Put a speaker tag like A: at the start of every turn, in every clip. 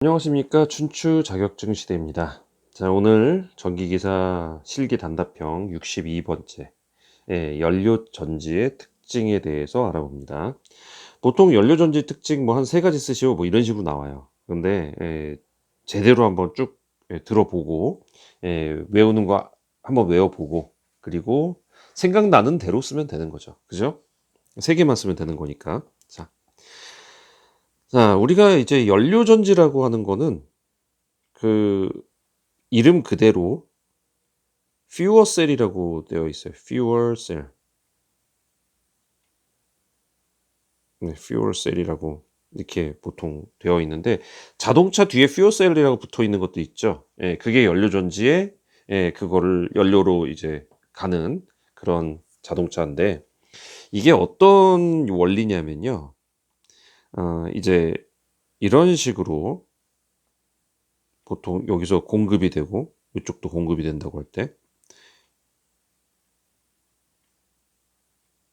A: 안녕하십니까. 춘추 자격증 시대입니다. 자, 오늘 전기기사 실기 단답형 62번째 연료 전지의 특징에 대해서 알아봅니다. 보통 연료 전지 특징 뭐 한 세 가지 쓰시오 뭐 이런 식으로 나와요. 근데 제대로 한번 쭉 들어보고 외우는 거 한번 외워보고 그리고 생각나는 대로 쓰면 되는 거죠. 그죠? 세 개만 쓰면 되는 거니까. 자, 우리가 이제 연료 전지라고 하는 거는 그 이름 그대로 fuel cell이라고 되어 있어요. fuel cell. 네, fuel cell이라고 이렇게 보통 되어 있는데 자동차 뒤에 fuel cell이라고 붙어 있는 것도 있죠. 예, 그게 연료 전지에 그거를 연료로 이제 가는 그런 자동차인데 이게 어떤 원리냐면요. 이제 이런 식으로 보통 여기서 공급이 되고 이쪽도 공급이 된다고 할 때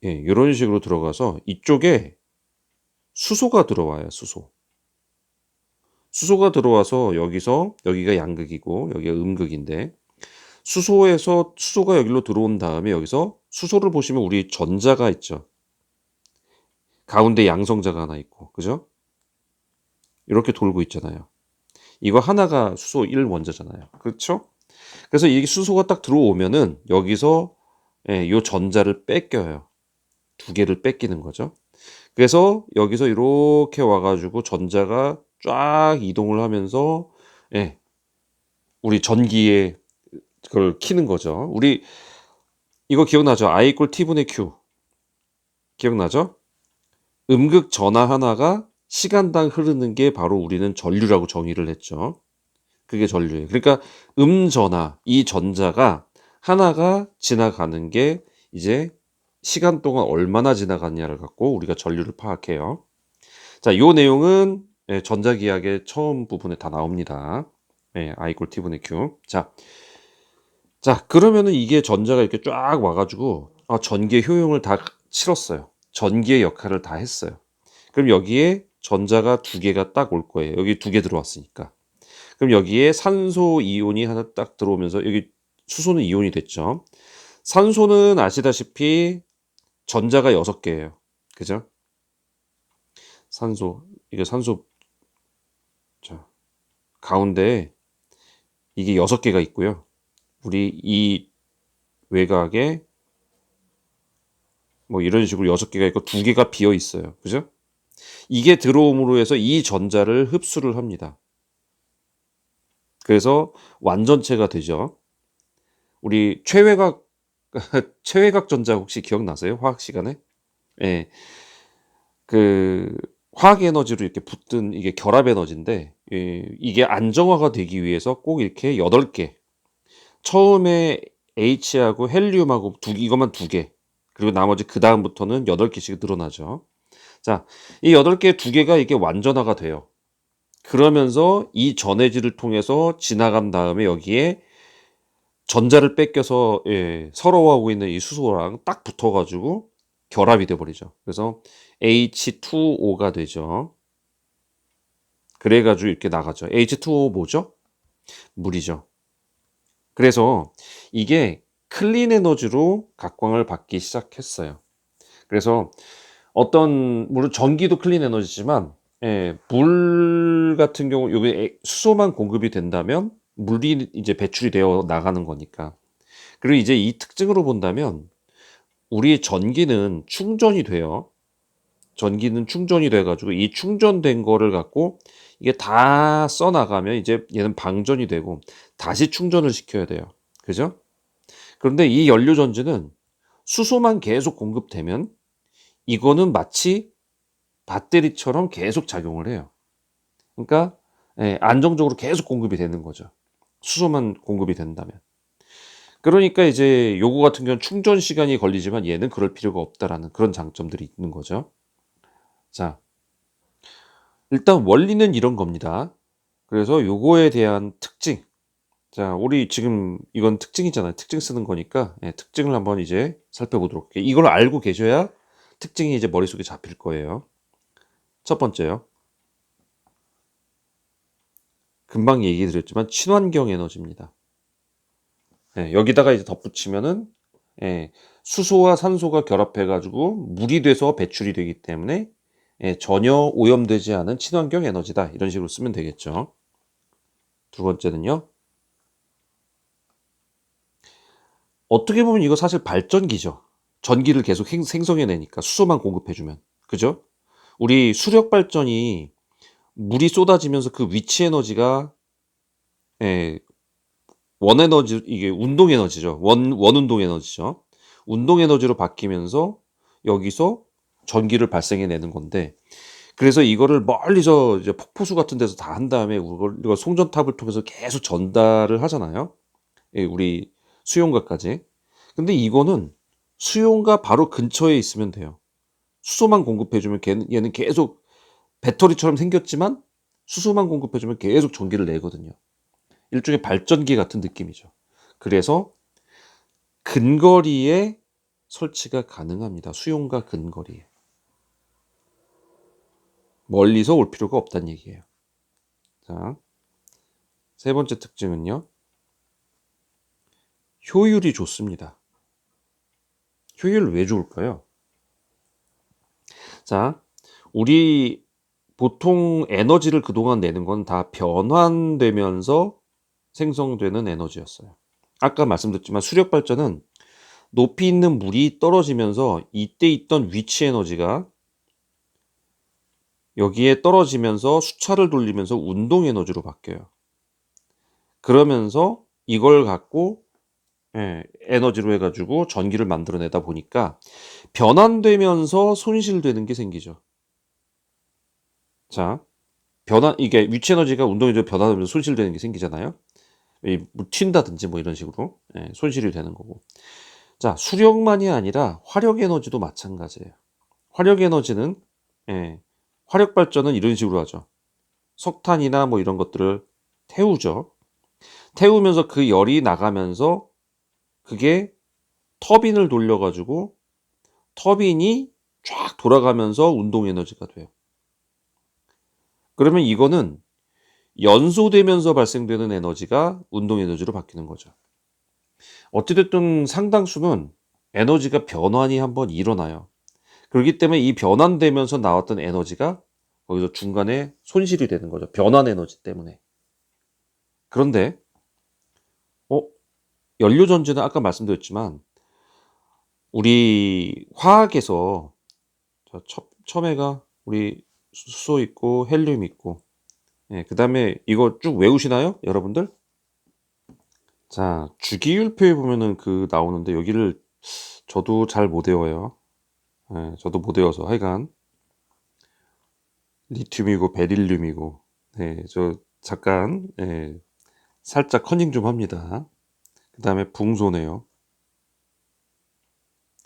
A: 이런 식으로 들어가서 이쪽에 수소가 들어와요, 수소. 수소가 들어와서 여기서 여기가 양극이고 여기가 음극인데 수소에서 수소가 여기로 들어온 다음에 여기서 수소를 보시면 우리 전자가 있죠. 가운데 양성자가 하나 있고, 그죠? 이렇게 돌고 있잖아요. 이거 하나가 수소 1원자잖아요. 그렇죠? 그래서 이 수소가 딱 들어오면은 여기서 요 전자를 뺏겨요. 두 개를 뺏기는 거죠. 그래서 여기서 이렇게 와가지고 전자가 쫙 이동을 하면서 우리 전기에 그걸 키는 거죠. 우리 이거 기억나죠? I = T분의 Q. 기억나죠? 음극 전하 하나가 시간당 흐르는 게 바로 우리는 전류라고 정의를 했죠. 그게 전류예요. 그러니까 전하, 이 전자가 하나가 지나가는 게 이제 시간 동안 얼마나 지나갔냐를 갖고 우리가 전류를 파악해요. 자, 요 내용은 전자기하의 처음 부분에 다 나옵니다. I = T분의 Q. 자, 그러면은 이게 전자가 이렇게 쫙 와가지고 전기의 효용을 다 치렀어요. 전기의 역할을 다 했어요. 그럼 여기에 전자가 두 개가 딱 올 거예요. 여기 두 개 들어왔으니까. 그럼 여기에 산소 이온이 하나 딱 들어오면서 여기 수소는 이온이 됐죠. 산소는 아시다시피 전자가 6개예요. 그죠? 산소. 이게 산소. 자, 가운데 이게 6개가 있고요. 우리 이 외곽에 뭐 이런 식으로 6개가 있고 2개가 비어 있어요. 그죠? 이게 들어옴으로 해서 이 전자를 흡수를 합니다. 그래서 완전체가 되죠. 우리 최외곽 최외곽 전자 혹시 기억나세요? 화학 시간에? 예. 그 화학 에너지로 이렇게 붙든 이게 결합 에너지인데 이게 안정화가 되기 위해서 꼭 이렇게 8개. 처음에 H하고 헬륨하고 이것만 2개. 그리고 나머지 그다음부터는 8개씩 늘어나죠. 자, 이 8개 2개가 이게 완전화가 돼요. 그러면서 이 전해질을 통해서 지나간 다음에 여기에 전자를 뺏겨서 서러워하고 있는 이 수소랑 딱 붙어가지고 결합이 돼버리죠. 그래서 H2O가 되죠. 그래가지고 이렇게 나가죠. H2O 뭐죠? 물이죠. 그래서 이게 클린 에너지로 각광을 받기 시작했어요. 그래서 물론 전기도 클린 에너지지만 물 같은 경우 여기 수소만 공급이 된다면 물이 이제 배출이 되어 나가는 거니까. 그리고 이제 이 특징으로 본다면 우리 전기는 충전이 돼요. 전기는 충전이 돼 가지고 이 충전된 거를 갖고 이게 다 써나가면 이제 얘는 방전이 되고 다시 충전을 시켜야 돼요. 그죠? 그런데 이 연료 전지는 수소만 계속 공급되면 이거는 마치 배터리처럼 계속 작용을 해요. 그러니까 안정적으로 계속 공급이 되는 거죠. 수소만 공급이 된다면. 그러니까 이제 요거 같은 경우는 충전 시간이 걸리지만 얘는 그럴 필요가 없다라는 그런 장점들이 있는 거죠. 자, 일단 원리는 이런 겁니다. 그래서 요거에 대한 특징. 자, 우리 지금 이건 특징이잖아요. 특징 쓰는 거니까 특징을 한번 이제 살펴보도록 할게요. 이걸 알고 계셔야 특징이 이제 머릿속에 잡힐 거예요. 첫 번째요. 금방 얘기 드렸지만 친환경 에너지입니다. 여기다가 이제 덧붙이면은 수소와 산소가 결합해 가지고 물이 돼서 배출이 되기 때문에 전혀 오염되지 않은 친환경 에너지다. 이런 식으로 쓰면 되겠죠. 두 번째는요. 어떻게 보면 이거 사실 발전기죠. 전기를 계속 생성해내니까 수소만 공급해주면. 그죠? 우리 수력 발전이 물이 쏟아지면서 그 위치 에너지가 원에너지, 이게 운동 에너지죠. 원운동 에너지죠. 운동 에너지로 바뀌면서 여기서 전기를 발생해내는 건데, 그래서 이거를 멀리서 이제 폭포수 같은 데서 다 한 다음에 이걸 송전탑을 통해서 계속 전달을 하잖아요. 우리 수용가까지. 근데 이거는 수용가 바로 근처에 있으면 돼요. 수소만 공급해주면 얘는 계속 배터리처럼 생겼지만 수소만 공급해주면 계속 전기를 내거든요. 일종의 발전기 같은 느낌이죠. 그래서 근거리에 설치가 가능합니다. 수용가 근거리에. 멀리서 올 필요가 없다는 얘기예요. 자, 세 번째 특징은요. 효율이 좋습니다. 효율 왜 좋을까요? 자, 우리 보통 에너지를 그동안 내는 건 다 변환되면서 생성되는 에너지였어요. 아까 말씀드렸지만 수력 발전은 높이 있는 물이 떨어지면서 이때 있던 위치 에너지가 여기에 떨어지면서 수차를 돌리면서 운동 에너지로 바뀌어요. 그러면서 이걸 갖고 에너지로 해가지고 전기를 만들어내다 보니까 변환되면서 손실되는 게 생기죠. 자, 이게 위치 에너지가 운동 에너지로 변환하면서 손실되는 게 생기잖아요. 뭐 튄다든지 뭐 이런 식으로 손실이 되는 거고. 자, 수력만이 아니라 화력 에너지도 마찬가지예요. 화력 에너지는 화력 발전은 이런 식으로 하죠. 석탄이나 뭐 이런 것들을 태우죠. 태우면서 그 열이 나가면서 그게 터빈을 돌려가지고 터빈이 쫙 돌아가면서 운동 에너지가 돼요. 그러면 이거는 연소되면서 발생되는 에너지가 운동 에너지로 바뀌는 거죠. 어찌됐든 상당수는 에너지가 변환이 한번 일어나요. 그렇기 때문에 이 변환되면서 나왔던 에너지가 거기서 중간에 손실이 되는 거죠. 변환 에너지 때문에. 그런데 연료전지는 아까 말씀드렸지만 우리 화학에서 처음에가 우리 수소 있고 헬륨 있고 그 다음에 이거 쭉 외우시나요? 여러분들? 자, 주기율표에 보면은 그 나오는데 여기를 저도 잘 못 외워요. 저도 못 외워서 하여간 리튬이고 베릴륨이고 저 잠깐 살짝 컨닝 좀 합니다. 그 다음에 붕소네요.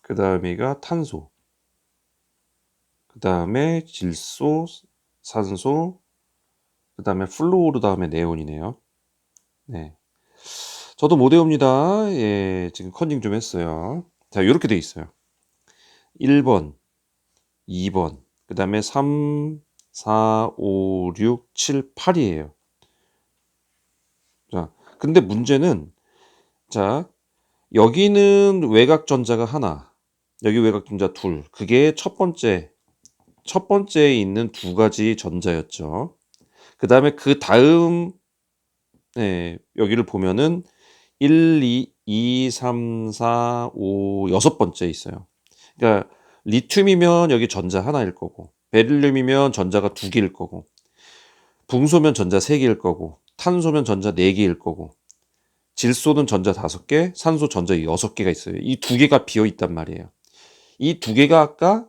A: 그 다음에가 탄소. 그 다음에 질소, 산소, 그 다음에 플루오르 다음에 네온이네요. 네. 저도 못 외웁니다. 지금 컨닝 좀 했어요. 자, 이렇게 돼 있어요. 1번, 2번, 그 다음에 3, 4, 5, 6, 7, 8이에요. 자, 근데 문제는, 자, 여기는 외곽전자가 하나, 여기 외곽전자 둘. 그게 첫 번째에 있는 두 가지 전자였죠. 그 다음에 그 다음, 여기를 보면은 1, 2, 3, 4, 5, 여섯 번째 있어요. 그러니까 리튬이면 여기 전자 하나일 거고, 베릴륨이면 전자가 두 개일 거고, 붕소면 전자 세 개일 거고, 탄소면 전자 네 개일 거고, 질소는 전자 다섯 개, 산소 전자 여섯 개가 있어요. 이 두 개가 비어 있단 말이에요. 이 두 개가 아까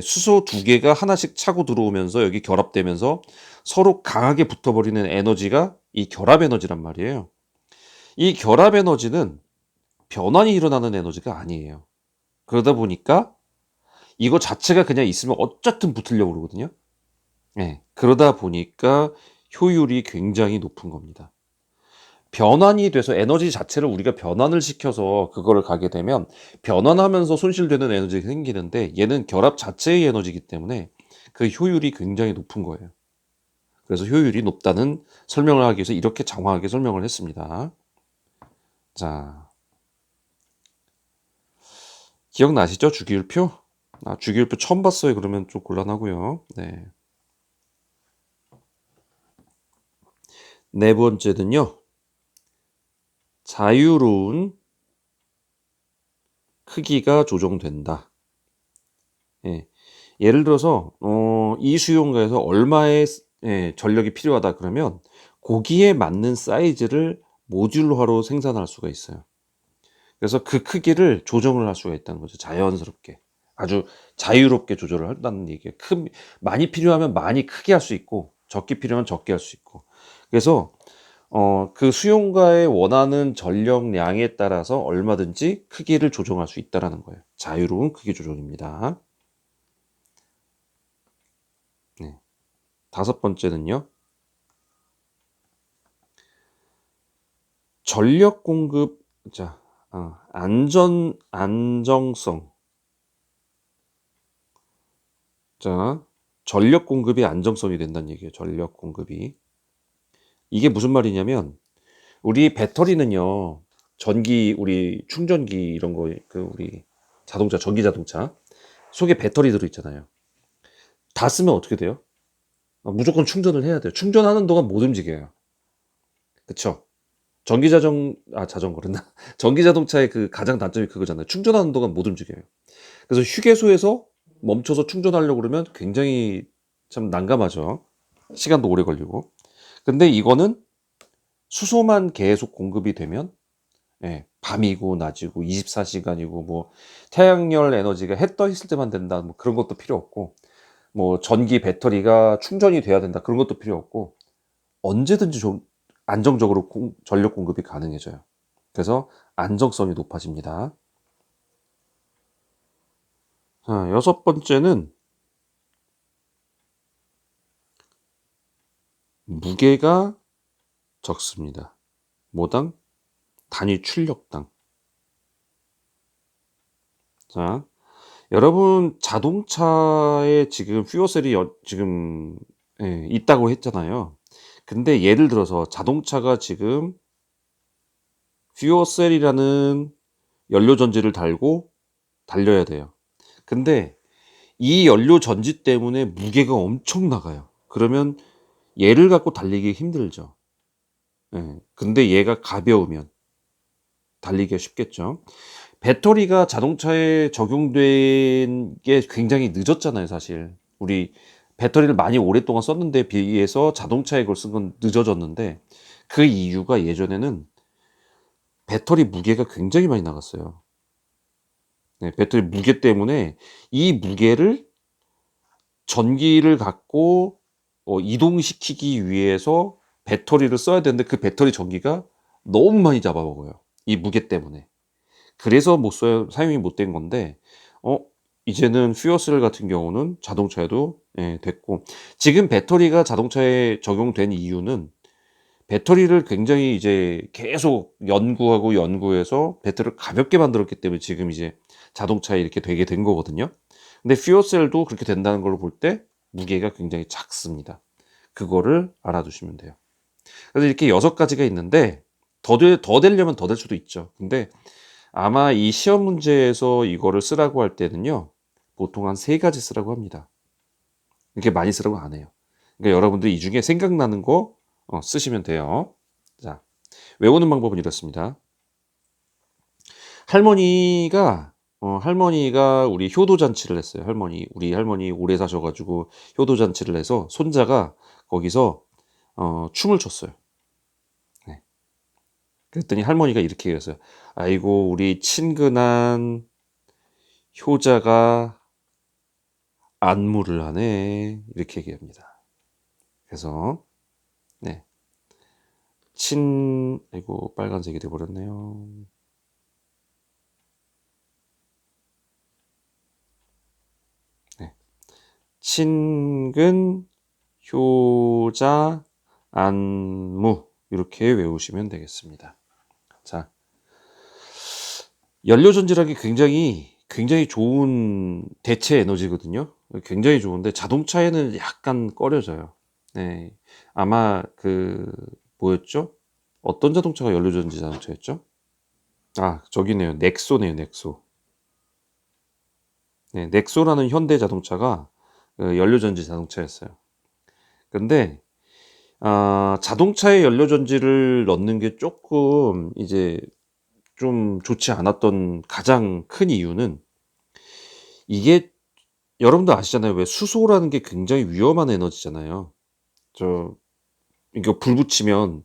A: 수소 두 개가 하나씩 차고 들어오면서 여기 결합되면서 서로 강하게 붙어버리는 에너지가 이 결합 에너지란 말이에요. 이 결합 에너지는 변환이 일어나는 에너지가 아니에요. 그러다 보니까 이거 자체가 그냥 있으면 어쨌든 붙으려고 그러거든요. 그러다 보니까 효율이 굉장히 높은 겁니다. 변환이 돼서 에너지 자체를 우리가 변환을 시켜서 그거를 가게 되면 변환하면서 손실되는 에너지가 생기는데 얘는 결합 자체의 에너지이기 때문에 그 효율이 굉장히 높은 거예요. 그래서 효율이 높다는 설명을 하기 위해서 이렇게 장황하게 설명을 했습니다. 자, 기억나시죠? 주기율표? 주기율표 처음 봤어요. 그러면 좀 곤란하고요. 네. 네 번째는요. 자유로운 크기가 조정된다. 예. 예를 들어서 이 수용가에서 얼마의 전력이 필요하다 그러면 거기에 맞는 사이즈를 모듈화로 생산할 수가 있어요. 그래서 그 크기를 조정을 할 수가 있다는 거죠. 자연스럽게. 아주 자유롭게 조절을 한다는 얘기예요. 많이 필요하면 많이 크게 할 수 있고 적게 필요하면 적게 할 수 있고. 그래서 그 수용가의 원하는 전력량에 따라서 얼마든지 크기를 조정할 수 있다는 거예요. 자유로운 크기 조정입니다. 네. 다섯 번째는요. 전력 공급, 안정성. 자, 전력 공급이 안정성이 된다는 얘기예요. 전력 공급이. 이게 무슨 말이냐면, 우리 배터리는요, 우리 충전기 이런 거, 우리 전기 자동차 속에 배터리 들어있잖아요. 다 쓰면 어떻게 돼요? 무조건 충전을 해야 돼요. 충전하는 동안 못 움직여요. 그쵸? 자전거랬나? 전기 자동차의 그 가장 단점이 그거잖아요. 충전하는 동안 못 움직여요. 그래서 휴게소에서 멈춰서 충전하려고 그러면 굉장히 참 난감하죠. 시간도 오래 걸리고. 근데 이거는 수소만 계속 공급이 되면 밤이고 낮이고 24시간이고 뭐 태양열 에너지가 해 떠 있을 때만 된다 뭐 그런 것도 필요 없고 뭐 전기 배터리가 충전이 돼야 된다 그런 것도 필요 없고 언제든지 좀 안정적으로 전력 공급이 가능해져요. 그래서 안정성이 높아집니다. 자, 여섯 번째는 무게가 적습니다. 뭐당? 단위 출력당. 자, 여러분 자동차에 지금 퓨어셀이 지금 있다고 했잖아요. 근데 예를 들어서 자동차가 지금 퓨어셀이라는 연료 전지를 달고 달려야 돼요. 근데 이 연료 전지 때문에 무게가 엄청 나가요. 그러면 얘를 갖고 달리기 힘들죠. 근데 얘가 가벼우면 달리기가 쉽겠죠. 배터리가 자동차에 적용된 게 굉장히 늦었잖아요, 사실. 우리 배터리를 많이 오랫동안 썼는데 비해서 자동차에 그걸 쓴 건 늦어졌는데 그 이유가 예전에는 배터리 무게가 굉장히 많이 나갔어요. 배터리 무게 때문에 이 무게를 전기를 갖고 이동시키기 위해서 배터리를 써야 되는데 그 배터리 전기가 너무 많이 잡아먹어요. 이 무게 때문에. 그래서 사용이 못 된 건데, 이제는 퓨어셀 같은 경우는 자동차에도 됐고, 지금 배터리가 자동차에 적용된 이유는 배터리를 굉장히 이제 계속 연구하고 연구해서 배터리를 가볍게 만들었기 때문에 지금 이제 자동차에 이렇게 되게 된 거거든요. 근데 퓨어셀도 그렇게 된다는 걸로 볼 때 무게가 굉장히 작습니다. 그거를 알아두시면 돼요. 그래서 이렇게 6가지가 있는데 더 되려면 더 될 수도 있죠. 근데 아마 이 시험 문제에서 이거를 쓰라고 할 때는요. 보통 한 3가지 쓰라고 합니다. 이렇게 많이 쓰라고 안 해요. 그러니까 여러분들 이 중에 생각나는 거 쓰시면 돼요. 자, 외우는 방법은 이렇습니다. 할머니가 우리 효도잔치를 했어요. 우리 할머니 오래 사셔가지고 효도잔치를 해서 손자가 거기서 춤을 췄어요. 네. 그랬더니 할머니가 이렇게 얘기했어요. 아이고 우리 친근한 효자가 안무를 하네 이렇게 얘기합니다. 그래서 네. 아이고 빨간색이 돼버렸네요. 네. 친근 효자 안무 이렇게 외우시면 되겠습니다. 자, 연료 전지력이 굉장히 좋은 대체 에너지거든요. 굉장히 좋은데 자동차에는 약간 꺼려져요. 네. 아마 뭐였죠? 어떤 자동차가 연료전지 자동차였죠? 아, 저기네요. 넥소네요, 넥소. 네, 넥소라는 현대 자동차가 연료전지 자동차였어요. 근데 자동차에 연료전지를 넣는 게 조금 이제 좀 좋지 않았던 가장 큰 이유는, 이게 여러분도 아시잖아요. 왜 수소라는 게 굉장히 위험한 에너지잖아요. 이거 불 붙이면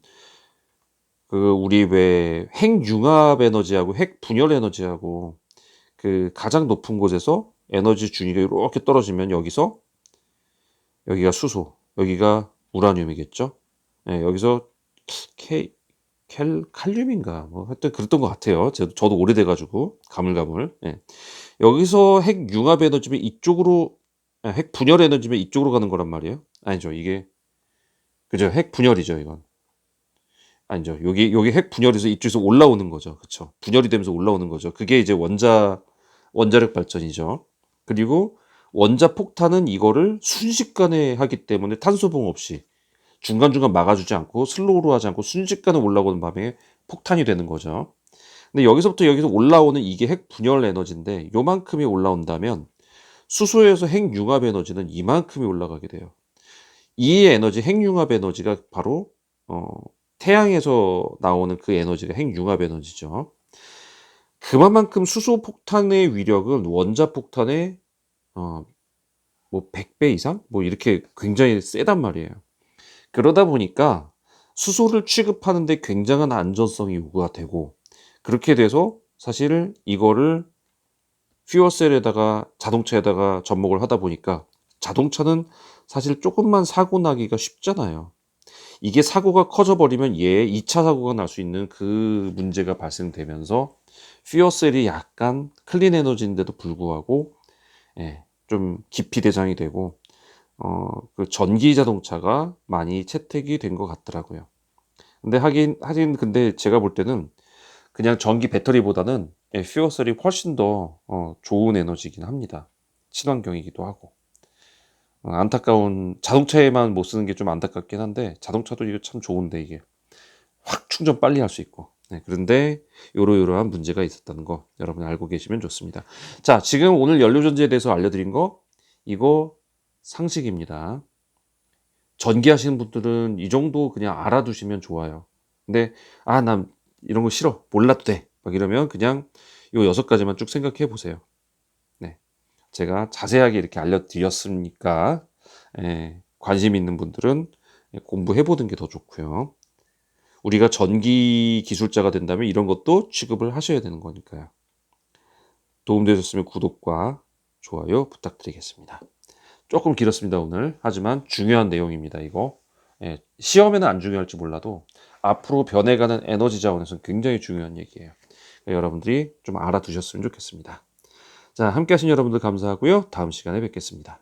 A: 우리 왜 핵융합 에너지하고 핵 분열 에너지하고 가장 높은 곳에서 에너지 준위가 이렇게 떨어지면 여기가 수소, 여기가 우라늄이겠죠. 예, 여기서 K, 칼륨인가 뭐 하여튼 그랬던 것 같아요. 저도 오래돼가지고 가물가물. 예. 여기서 핵 융합 에너지면 이쪽으로, 핵 분열 에너지면 이쪽으로 가는 거란 말이에요. 아니죠, 이게 그죠? 핵 분열이죠, 이건. 아니죠. 여기 핵 분열에서 이쪽에서 올라오는 거죠. 그쵸? 분열이 되면서 올라오는 거죠. 그게 이제 원자력 발전이죠. 그리고 원자 폭탄은 이거를 순식간에 하기 때문에 탄소봉 없이 중간중간 막아주지 않고 슬로우로 하지 않고 순식간에 올라오는 밤에 폭탄이 되는 거죠. 근데 여기서 올라오는 이게 핵 분열 에너지인데, 요만큼이 올라온다면 수소에서 핵 융합 에너지는 이만큼이 올라가게 돼요. 이 에너지, 핵융합 에너지가 바로 태양에서 나오는 그 에너지가 핵융합 에너지죠. 그만큼 수소 폭탄의 위력은 원자 폭탄의 뭐 100배 이상? 뭐 이렇게 굉장히 세단 말이에요. 그러다 보니까 수소를 취급하는데 굉장한 안전성이 요구가 되고, 그렇게 돼서 사실 이거를 퓨어셀에다가 자동차에다가 접목을 하다 보니까 자동차는 사실 조금만 사고 나기가 쉽잖아요. 이게 사고가 커져버리면 2차 사고가 날 수 있는 그 문제가 발생되면서 퓨어셀이 약간 클린 에너지인데도 불구하고 좀 기피 대상이 되고 그 전기 자동차가 많이 채택이 된 것 같더라고요. 근데 하긴 근데 제가 볼 때는 그냥 전기 배터리보다는 퓨어셀이 훨씬 더 좋은 에너지이긴 합니다. 친환경이기도 하고. 안타까운, 자동차에만 못 쓰는 게 좀 안타깝긴 한데, 자동차도 이거 참 좋은데, 이게 확 충전 빨리 할 수 있고. 네, 그런데 요러요러한 문제가 있었다는 거 여러분 알고 계시면 좋습니다. 자, 지금 오늘 연료전지에 대해서 알려드린 거, 이거 상식입니다. 전기 하시는 분들은 이 정도 그냥 알아두시면 좋아요. 근데 난 이런 거 싫어, 몰라도 돼, 막 이러면 그냥 요 6가지만 쭉 생각해 보세요. 네, 제가 자세하게 이렇게 알려드렸으니까 관심 있는 분들은 공부해 보는 게 더 좋고요. 우리가 전기 기술자가 된다면 이런 것도 취급을 하셔야 되는 거니까요. 도움되셨으면 구독과 좋아요 부탁드리겠습니다. 조금 길었습니다, 오늘. 하지만 중요한 내용입니다, 이거. 시험에는 안 중요할지 몰라도 앞으로 변해가는 에너지 자원에서는 굉장히 중요한 얘기예요. 여러분들이 좀 알아두셨으면 좋겠습니다. 자, 함께 하신 여러분들 감사하고요. 다음 시간에 뵙겠습니다.